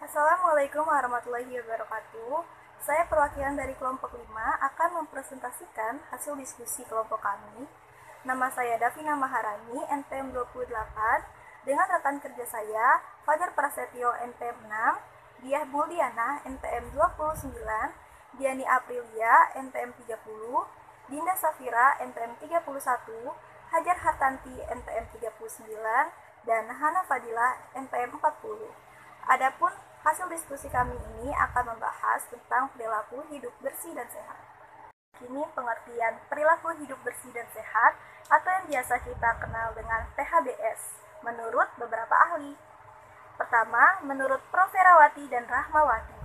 Assalamualaikum warahmatullahi wabarakatuh. Saya perwakilan dari kelompok 5 akan mempresentasikan hasil diskusi kelompok kami. Nama saya Davina Maharani, NPM 28, dengan rekan kerja saya, Fajar Prasetyo, NPM 6, Diah Buldiana, NPM 29, Diani Aprilia, NPM 30, Dinda Safira, NPM 31, Hajar Hartanti, NPM 39, dan Hana Fadila, NPM 40. Adapun hasil diskusi kami ini akan membahas tentang perilaku hidup bersih dan sehat. Kini pengertian perilaku hidup bersih dan sehat atau yang biasa kita kenal dengan PHBS menurut beberapa ahli. Pertama, menurut Prof. Ferawati dan Rahmawati,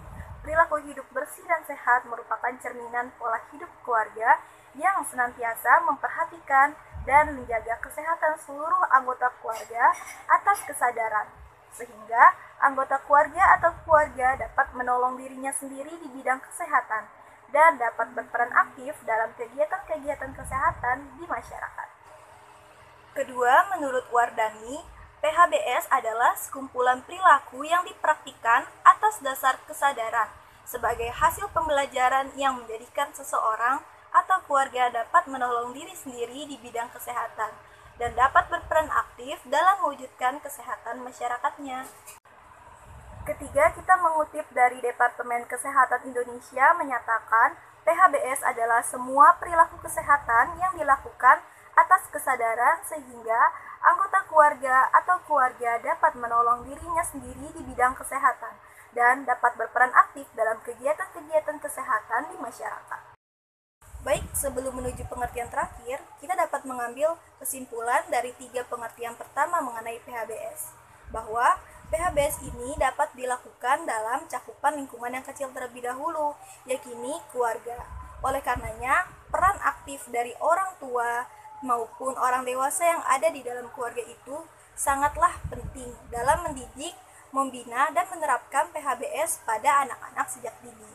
perilaku hidup bersih dan sehat merupakan cerminan pola hidup keluarga yang senantiasa memperhatikan dan menjaga kesehatan seluruh anggota keluarga atas kesadaran, sehingga anggota keluarga atau keluarga dapat menolong dirinya sendiri di bidang kesehatan dan dapat berperan aktif dalam kegiatan-kegiatan kesehatan di masyarakat. Kedua, menurut Wardani, PHBS adalah sekumpulan perilaku yang dipraktikkan atas dasar kesadaran sebagai hasil pembelajaran yang menjadikan seseorang atau keluarga dapat menolong diri sendiri di bidang kesehatan dan dapat berperan aktif dalam mewujudkan kesehatan masyarakatnya. Ketiga, kita mengutip dari Departemen Kesehatan Indonesia menyatakan PHBS adalah semua perilaku kesehatan yang dilakukan atas kesadaran sehingga anggota keluarga atau keluarga dapat menolong dirinya sendiri di bidang kesehatan dan dapat berperan aktif dalam kegiatan-kegiatan kesehatan di masyarakat. Baik, sebelum menuju pengertian terakhir, kita dapat mengambil kesimpulan dari 3 pengertian pertama mengenai PHBS, bahwa PHBS ini dapat dilakukan dalam cakupan lingkungan yang kecil terlebih dahulu, yakni keluarga. Oleh karenanya, peran aktif dari orang tua maupun orang dewasa yang ada di dalam keluarga itu sangatlah penting dalam mendidik, membina, dan menerapkan PHBS pada anak-anak sejak dini,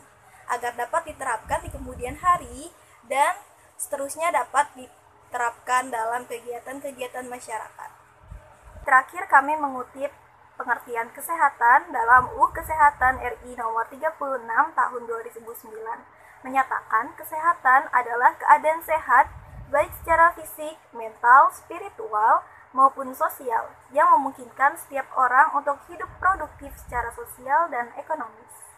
agar dapat diterapkan di kemudian hari dan seterusnya dapat diterapkan dalam kegiatan-kegiatan masyarakat. Terakhir, kami mengutip pengertian kesehatan dalam UU Kesehatan RI nomor 36 tahun 2009 menyatakan kesehatan adalah keadaan sehat baik secara fisik, mental, spiritual, maupun sosial yang memungkinkan setiap orang untuk hidup produktif secara sosial dan ekonomis.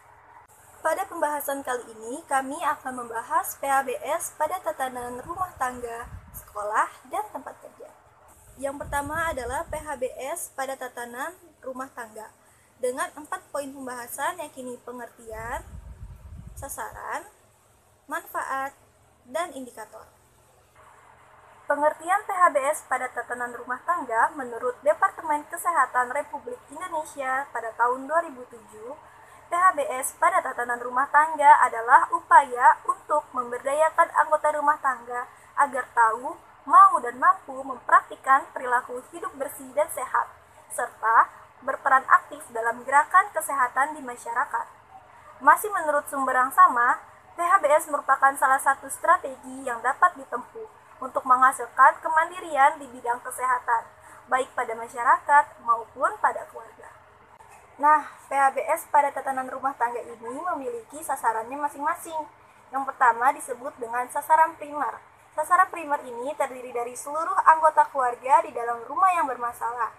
Pada pembahasan kali ini, kami akan membahas PHBS pada tatanan rumah tangga, sekolah, dan tempat kerja. Yang pertama adalah PHBS pada tatanan rumah tangga dengan 4 poin pembahasan, yakni pengertian, sasaran, manfaat, dan indikator. Pengertian PHBS pada tatanan rumah tangga menurut Departemen Kesehatan Republik Indonesia pada tahun 2007, PHBS pada tatanan rumah tangga adalah upaya untuk memberdayakan anggota rumah tangga agar tahu, mau, dan mampu mempraktikkan perilaku hidup bersih dan sehat, serta berperan aktif dalam gerakan kesehatan di masyarakat. Masih menurut sumber yang sama, PHBS merupakan salah satu strategi yang dapat ditempuh untuk menghasilkan kemandirian di bidang kesehatan, baik pada masyarakat maupun pada keluarga. Nah, PHBS pada tatanan rumah tangga ini memiliki sasarannya masing-masing. Yang pertama disebut dengan sasaran primer. Sasaran primer ini terdiri dari seluruh anggota keluarga di dalam rumah yang bermasalah.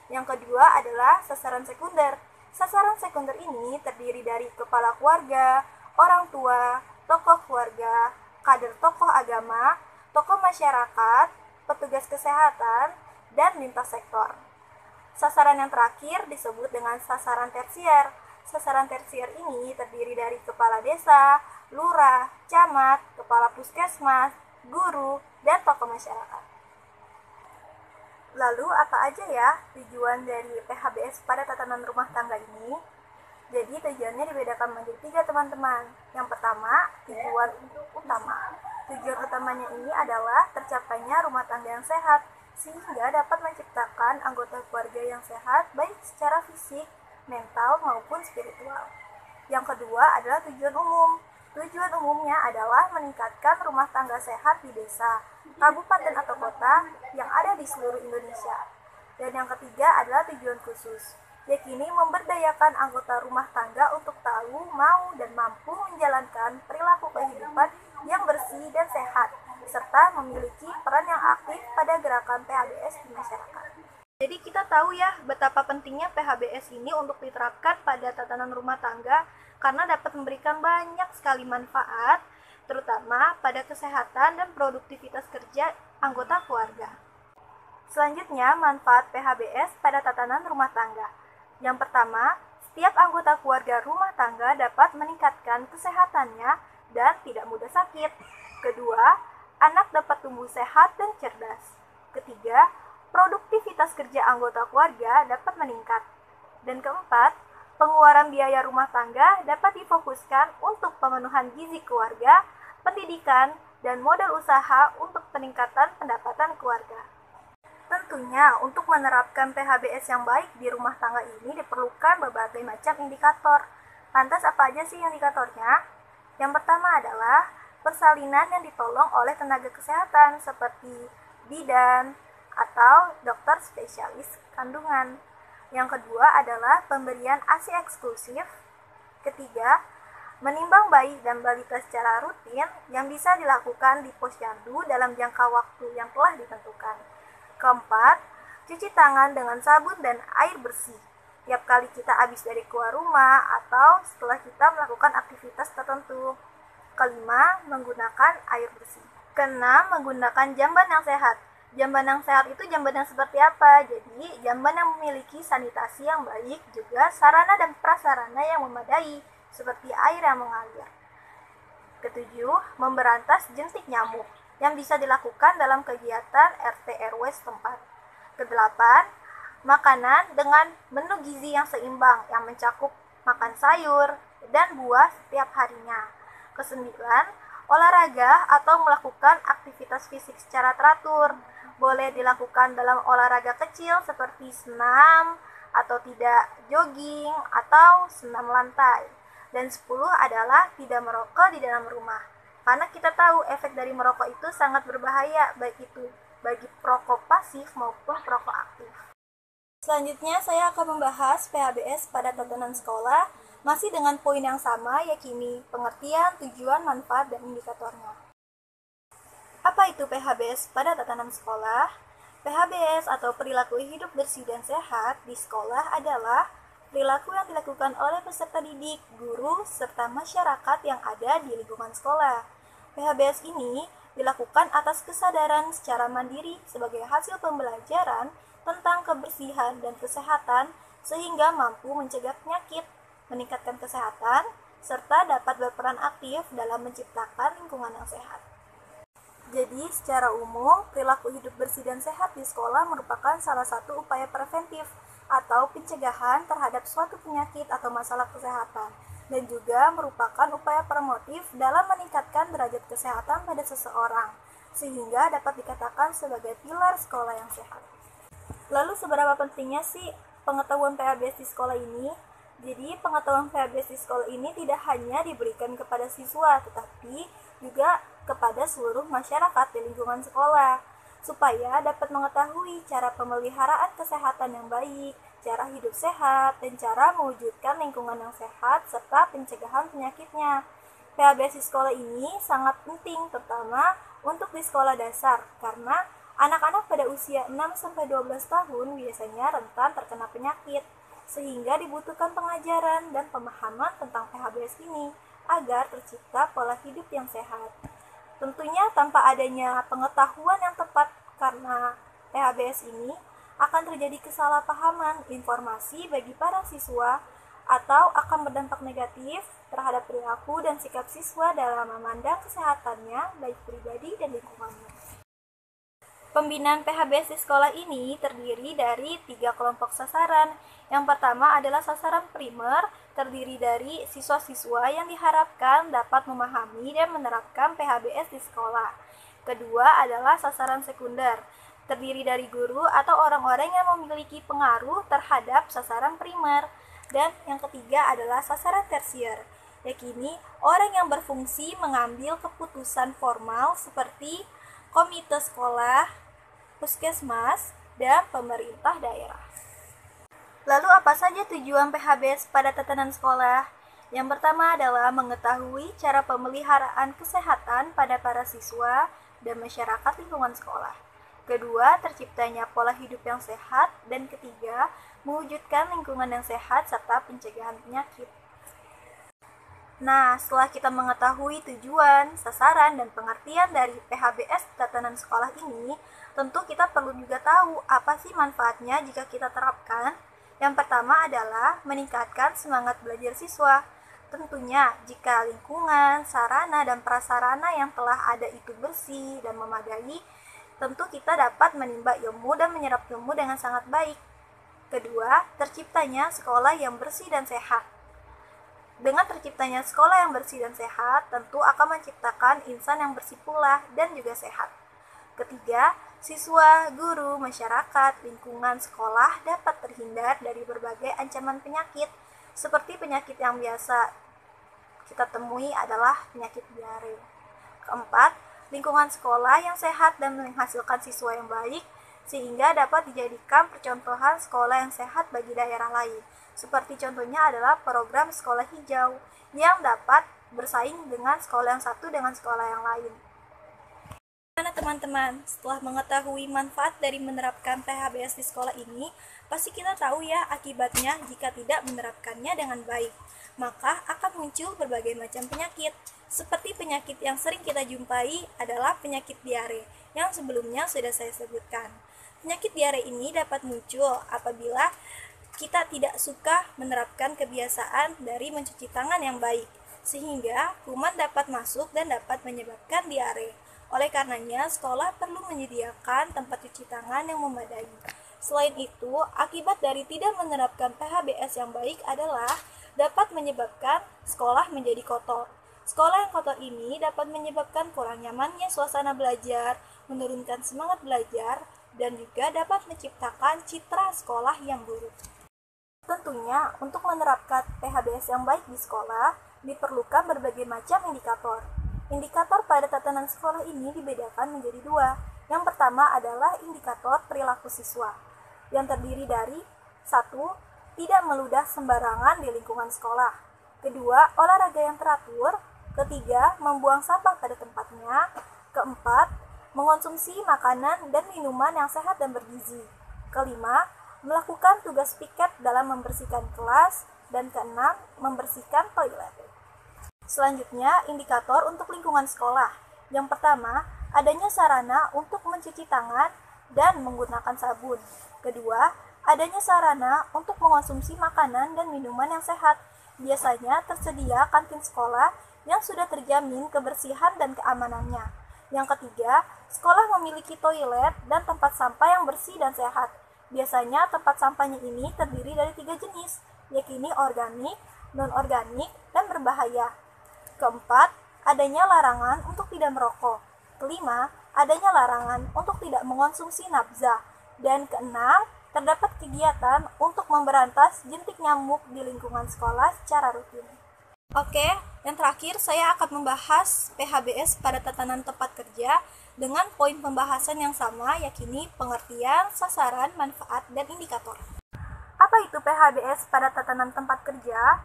Yang kedua adalah sasaran sekunder. Sasaran sekunder ini terdiri dari kepala keluarga, orang tua, tokoh keluarga, kader tokoh agama, tokoh masyarakat, petugas kesehatan, dan lintas sektor. Sasaran yang terakhir disebut dengan sasaran tersier. Sasaran tersier ini terdiri dari kepala desa, lurah, camat, kepala puskesmas, guru, dan tokoh masyarakat. Lalu apa aja ya tujuan dari PHBS pada tatanan rumah tangga ini? Jadi tujuannya dibedakan menjadi 3 teman-teman. Yang pertama, tujuan utama. Tujuan utamanya ini adalah tercapainya rumah tangga yang sehat, sehingga dapat menciptakan anggota keluarga yang sehat baik secara fisik, mental, maupun spiritual. Yang kedua adalah tujuan umum. Tujuan umumnya adalah meningkatkan rumah tangga sehat di desa, kabupaten atau kota yang ada di seluruh Indonesia. Dan yang ketiga adalah tujuan khusus. yakni memberdayakan anggota rumah tangga untuk tahu, mau, dan mampu menjalankan perilaku kehidupan yang bersih dan sehat, serta memiliki peran yang aktif pada gerakan PHBS di masyarakat. Jadi kita tahu ya betapa pentingnya PHBS ini untuk diterapkan pada tatanan rumah tangga karena dapat memberikan banyak sekali manfaat, terutama pada kesehatan dan produktivitas kerja anggota keluarga. Selanjutnya, manfaat PHBS pada tatanan rumah tangga. Yang pertama, setiap anggota keluarga rumah tangga dapat meningkatkan kesehatannya dan tidak mudah sakit. Kedua, anak dapat tumbuh sehat dan cerdas. Ketiga, produktivitas kerja anggota keluarga dapat meningkat. Dan keempat, pengeluaran biaya rumah tangga dapat difokuskan untuk pemenuhan gizi keluarga, pendidikan, dan modal usaha untuk peningkatan pendapatan keluarga. Tentunya, untuk menerapkan PHBS yang baik di rumah tangga ini diperlukan berbagai macam indikator. Lantas apa aja sih indikatornya? Yang pertama adalah persalinan yang ditolong oleh tenaga kesehatan seperti bidan atau dokter spesialis kandungan. Yang kedua adalah pemberian ASI eksklusif. Ketiga, menimbang bayi dan balita secara rutin yang bisa dilakukan di posyandu dalam jangka waktu yang telah ditentukan. Keempat, cuci tangan dengan sabun dan air bersih tiap kali kita habis dari keluar rumah atau setelah kita melakukan aktivitas tertentu. Kelima, menggunakan air bersih. Keenam, menggunakan jamban yang sehat. Jamban yang sehat itu jamban yang seperti apa? Jadi, jamban yang memiliki sanitasi yang baik, juga sarana dan prasarana yang memadai, seperti air yang mengalir. Ketujuh, memberantas jentik nyamuk yang bisa dilakukan dalam kegiatan RT/RW setempat. Kedelapan, makanan dengan menu gizi yang seimbang yang mencakup makan sayur dan buah setiap harinya. Kesembilan, olahraga atau melakukan aktivitas fisik secara teratur. Boleh dilakukan dalam olahraga kecil seperti senam atau tidak jogging atau senam lantai. Dan 10 adalah tidak merokok di dalam rumah. Karena kita tahu efek dari merokok itu sangat berbahaya, baik itu bagi perokok pasif maupun perokok aktif. Selanjutnya saya akan membahas PHBS pada tatanan sekolah, masih dengan poin yang sama, yakni pengertian, tujuan, manfaat, dan indikatornya. Apa itu PHBS pada tatanan sekolah? PHBS atau perilaku hidup bersih dan sehat di sekolah adalah perilaku yang dilakukan oleh peserta didik, guru, serta masyarakat yang ada di lingkungan sekolah. PHBS ini dilakukan atas kesadaran secara mandiri sebagai hasil pembelajaran tentang kebersihan dan kesehatan sehingga mampu mencegah penyakit, meningkatkan kesehatan, serta dapat berperan aktif dalam menciptakan lingkungan yang sehat. Jadi, secara umum, perilaku hidup bersih dan sehat di sekolah merupakan salah satu upaya preventif atau pencegahan terhadap suatu penyakit atau masalah kesehatan, dan juga merupakan upaya promotif dalam meningkatkan derajat kesehatan pada seseorang, sehingga dapat dikatakan sebagai pilar sekolah yang sehat. Lalu seberapa pentingnya sih pengetahuan PHBS di sekolah ini? Jadi pengetahuan PHBS di sekolah ini tidak hanya diberikan kepada siswa, tetapi juga kepada seluruh masyarakat di lingkungan sekolah, supaya dapat mengetahui cara pemeliharaan kesehatan yang baik, cara hidup sehat, dan cara mewujudkan lingkungan yang sehat, serta pencegahan penyakitnya. PHBS di sekolah ini sangat penting, terutama untuk di sekolah dasar, karena anak-anak pada usia 6-12 tahun biasanya rentan terkena penyakit, sehingga dibutuhkan pengajaran dan pemahaman tentang PHBS ini, agar tercipta pola hidup yang sehat. Tentunya tanpa adanya pengetahuan yang tepat karena PHBS ini akan terjadi kesalahpahaman informasi bagi para siswa atau akan berdampak negatif terhadap perilaku dan sikap siswa dalam memandang kesehatannya baik pribadi dan lingkungannya. Pembinaan PHBS di sekolah ini terdiri dari 3 kelompok sasaran. Yang pertama adalah sasaran primer, terdiri dari siswa-siswa yang diharapkan dapat memahami dan menerapkan PHBS di sekolah. Kedua adalah sasaran sekunder, terdiri dari guru atau orang-orang yang memiliki pengaruh terhadap sasaran primer. Dan yang ketiga adalah sasaran tersier, yakni orang yang berfungsi mengambil keputusan formal seperti komite sekolah, puskesmas, dan pemerintah daerah. Lalu apa saja tujuan PHBS pada tatanan sekolah? Yang pertama adalah mengetahui cara pemeliharaan kesehatan pada para siswa dan masyarakat lingkungan sekolah. Kedua, terciptanya pola hidup yang sehat. Dan ketiga, mewujudkan lingkungan yang sehat serta pencegahan penyakit. Nah, setelah kita mengetahui tujuan, sasaran, dan pengertian dari PHBS tatanan sekolah ini, tentu kita perlu juga tahu apa sih manfaatnya jika kita terapkan. Yang pertama adalah meningkatkan semangat belajar siswa. Tentunya, jika lingkungan, sarana, dan prasarana yang telah ada itu bersih dan memadai, tentu kita dapat menimba ilmu dan menyerap ilmu dengan sangat baik. Kedua, terciptanya sekolah yang bersih dan sehat. Dengan terciptanya sekolah yang bersih dan sehat, tentu akan menciptakan insan yang bersih pula dan juga sehat. Ketiga, siswa, guru, masyarakat, lingkungan sekolah dapat terhindar dari berbagai ancaman penyakit, seperti penyakit yang biasa kita temui adalah penyakit diare. Keempat, lingkungan sekolah yang sehat dan menghasilkan siswa yang baik, sehingga dapat dijadikan percontohan sekolah yang sehat bagi daerah lain. Seperti contohnya adalah program sekolah hijau yang dapat bersaing dengan sekolah yang satu dengan sekolah yang lain. Bagaimana teman-teman? Setelah mengetahui manfaat dari menerapkan PHBS di sekolah ini, pasti kita tahu ya akibatnya jika tidak menerapkannya dengan baik. Maka akan muncul berbagai macam penyakit. Seperti penyakit yang sering kita jumpai adalah penyakit diare yang sebelumnya sudah saya sebutkan. Penyakit diare ini dapat muncul apabila kita tidak suka menerapkan kebiasaan dari mencuci tangan yang baik, sehingga kuman dapat masuk dan dapat menyebabkan diare. Oleh karenanya, sekolah perlu menyediakan tempat cuci tangan yang memadai. Selain itu, akibat dari tidak menerapkan PHBS yang baik adalah dapat menyebabkan sekolah menjadi kotor. Sekolah yang kotor ini dapat menyebabkan kurang nyamannya suasana belajar, menurunkan semangat belajar, dan juga dapat menciptakan citra sekolah yang buruk. Tentunya, untuk menerapkan PHBS yang baik di sekolah, diperlukan berbagai macam indikator. Indikator pada tatanan sekolah ini dibedakan menjadi dua. Yang pertama adalah indikator perilaku siswa, yang terdiri dari 1. Tidak meludah sembarangan di lingkungan sekolah. Kedua, olahraga yang teratur. Ketiga, membuang sampah pada tempatnya. Keempat, mengonsumsi makanan dan minuman yang sehat dan bergizi. Kelima, melakukan tugas piket dalam membersihkan kelas. Dan keenam, membersihkan toilet. Selanjutnya, indikator untuk lingkungan sekolah. Yang pertama, adanya sarana untuk mencuci tangan dan menggunakan sabun. Kedua, adanya sarana untuk mengonsumsi makanan dan minuman yang sehat. Biasanya tersedia kantin sekolah yang sudah terjamin kebersihan dan keamanannya. Yang ketiga, sekolah memiliki toilet dan tempat sampah yang bersih dan sehat. Biasanya tempat sampahnya ini terdiri dari 3 jenis, yakni organik, non-organik, dan berbahaya. Keempat, adanya larangan untuk tidak merokok. Kelima, adanya larangan untuk tidak mengonsumsi nafza. Dan keenam, terdapat kegiatan untuk memberantas jentik nyamuk di lingkungan sekolah secara rutin. Oke, yang terakhir saya akan membahas PHBS pada tatanan tempat kerja dengan poin pembahasan yang sama, yakni pengertian, sasaran, manfaat, dan indikator. Apa itu PHBS pada tatanan tempat kerja?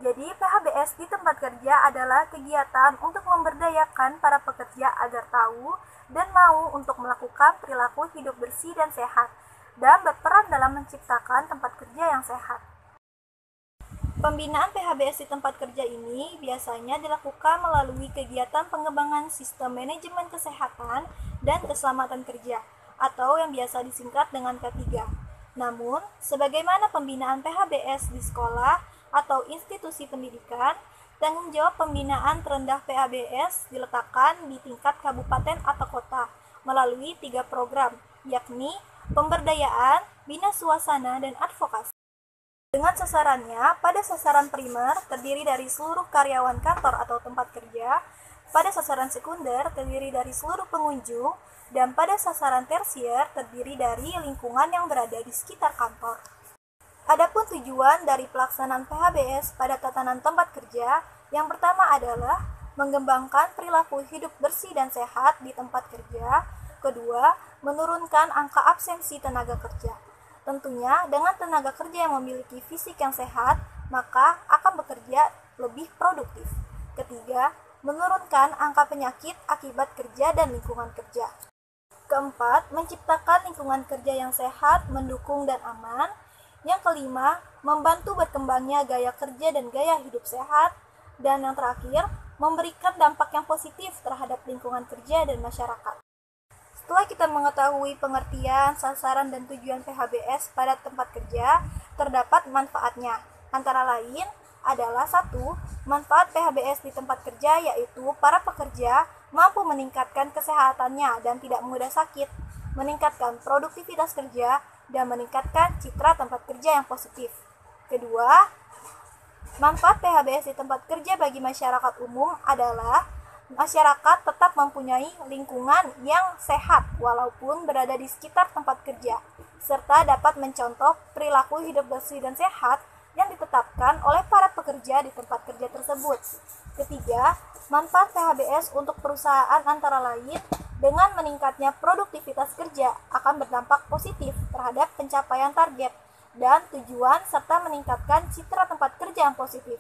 Jadi, PHBS di tempat kerja adalah kegiatan untuk memberdayakan para pekerja agar tahu dan mau untuk melakukan perilaku hidup bersih dan sehat, dan berperan dalam menciptakan tempat kerja yang sehat. Pembinaan PHBS di tempat kerja ini biasanya dilakukan melalui kegiatan pengembangan sistem manajemen kesehatan dan keselamatan kerja, atau yang biasa disingkat dengan K3. Namun, sebagaimana pembinaan PHBS di sekolah atau institusi pendidikan, tanggung jawab pembinaan terendah PHBS diletakkan di tingkat kabupaten atau kota melalui 3 program, yakni pemberdayaan, bina suasana, dan advokasi. Dengan sasarannya, pada sasaran primer terdiri dari seluruh karyawan kantor atau tempat kerja, pada sasaran sekunder terdiri dari seluruh pengunjung, dan pada sasaran tersier terdiri dari lingkungan yang berada di sekitar kantor. Adapun tujuan dari pelaksanaan PHBS pada tatanan tempat kerja, yang pertama adalah mengembangkan perilaku hidup bersih dan sehat di tempat kerja. Kedua, menurunkan angka absensi tenaga kerja. Tentunya dengan tenaga kerja yang memiliki fisik yang sehat, maka akan bekerja lebih produktif. Ketiga, menurunkan angka penyakit akibat kerja dan lingkungan kerja. Keempat, menciptakan lingkungan kerja yang sehat, mendukung, dan aman. Yang kelima, membantu berkembangnya gaya kerja dan gaya hidup sehat. Dan yang terakhir, memberikan dampak yang positif terhadap lingkungan kerja dan masyarakat. Setelah kita mengetahui pengertian, sasaran, dan tujuan PHBS pada tempat kerja, terdapat manfaatnya. Antara lain adalah 1. Manfaat PHBS di tempat kerja yaitu para pekerja mampu meningkatkan kesehatannya dan tidak mudah sakit, meningkatkan produktivitas kerja, dan meningkatkan citra tempat kerja yang positif. Kedua, manfaat PHBS di tempat kerja bagi masyarakat umum adalah masyarakat tetap mempunyai lingkungan yang sehat walaupun berada di sekitar tempat kerja, serta dapat mencontoh perilaku hidup bersih dan sehat yang ditetapkan oleh para pekerja di tempat kerja tersebut. Ketiga, manfaat PHBS untuk perusahaan antara lain dengan meningkatnya produktivitas kerja akan berdampak positif terhadap pencapaian target dan tujuan serta meningkatkan citra tempat kerja yang positif.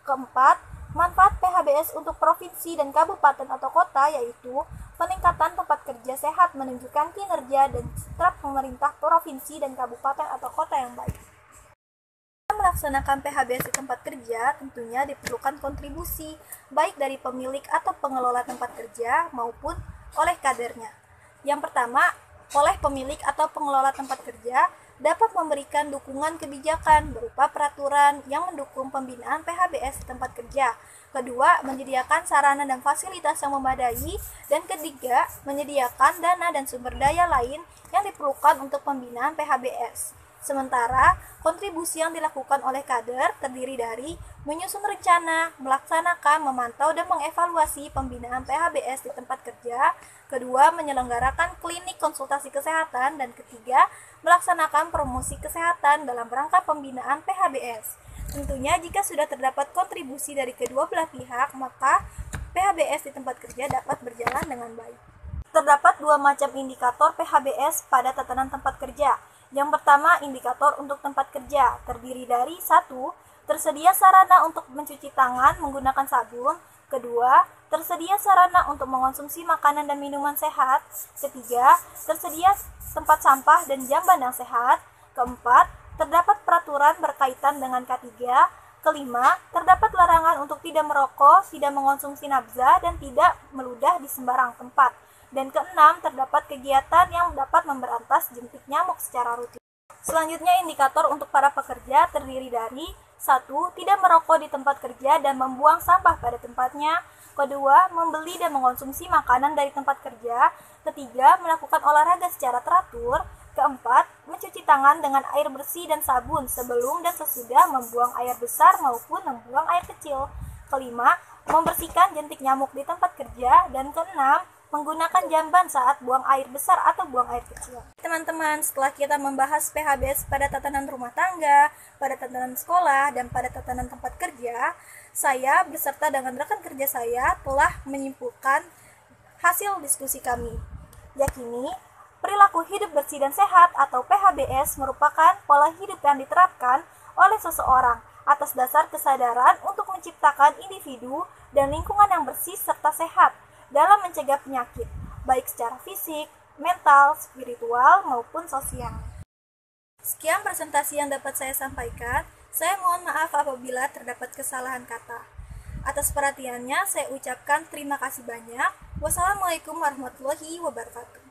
Keempat, manfaat PHBS untuk provinsi dan kabupaten atau kota yaitu peningkatan tempat kerja sehat menunjukkan kinerja dan citra pemerintah provinsi dan kabupaten atau kota yang baik. Melaksanakan PHBS di tempat kerja tentunya diperlukan kontribusi baik dari pemilik atau pengelola tempat kerja maupun oleh kadernya. Yang pertama, oleh pemilik atau pengelola tempat kerja dapat memberikan dukungan kebijakan berupa peraturan yang mendukung pembinaan PHBS di tempat kerja. Kedua, menyediakan sarana dan fasilitas yang memadai. Dan ketiga, menyediakan dana dan sumber daya lain yang diperlukan untuk pembinaan PHBS. Sementara, kontribusi yang dilakukan oleh kader terdiri dari menyusun rencana, melaksanakan, memantau, dan mengevaluasi pembinaan PHBS di tempat kerja. Kedua, menyelenggarakan klinik konsultasi kesehatan. Dan ketiga, melaksanakan promosi kesehatan dalam rangka pembinaan PHBS. Tentunya jika sudah terdapat kontribusi dari kedua belah pihak, maka PHBS di tempat kerja dapat berjalan dengan baik. Terdapat dua macam indikator PHBS pada tatanan tempat kerja. Yang pertama, indikator untuk tempat kerja terdiri dari 1. Tersedia sarana untuk mencuci tangan menggunakan sabun. Kedua, tersedia sarana untuk mengonsumsi makanan dan minuman sehat. Ketiga, tersedia tempat sampah dan jamban yang sehat. Keempat, terdapat peraturan berkaitan dengan K3. Kelima, terdapat larangan untuk tidak merokok, tidak mengonsumsi nabza, dan tidak meludah di sembarang tempat. Dan keenam, terdapat kegiatan yang dapat memberantas jentik nyamuk secara rutin. Selanjutnya, indikator untuk para pekerja terdiri dari 1. Tidak merokok di tempat kerja dan membuang sampah pada tempatnya. Kedua, membeli dan mengonsumsi makanan dari tempat kerja. Ketiga, melakukan olahraga secara teratur. Keempat, mencuci tangan dengan air bersih dan sabun sebelum dan sesudah membuang air besar maupun membuang air kecil. Kelima, membersihkan jentik nyamuk di tempat kerja. Dan keenam, menggunakan jamban saat buang air besar atau buang air kecil. Teman-teman, setelah kita membahas PHBS pada tatanan rumah tangga, pada tatanan sekolah, dan pada tatanan tempat kerja, saya beserta dengan rekan kerja saya telah menyimpulkan hasil diskusi kami. Yakini, perilaku hidup bersih dan sehat atau PHBS merupakan pola hidup yang diterapkan oleh seseorang atas dasar kesadaran untuk menciptakan individu dan lingkungan yang bersih serta sehat dalam mencegah penyakit, baik secara fisik, mental, spiritual, maupun sosial. Sekian presentasi yang dapat saya sampaikan. Saya mohon maaf apabila terdapat kesalahan kata. Atas perhatiannya, saya ucapkan terima kasih banyak. Wassalamualaikum warahmatullahi wabarakatuh.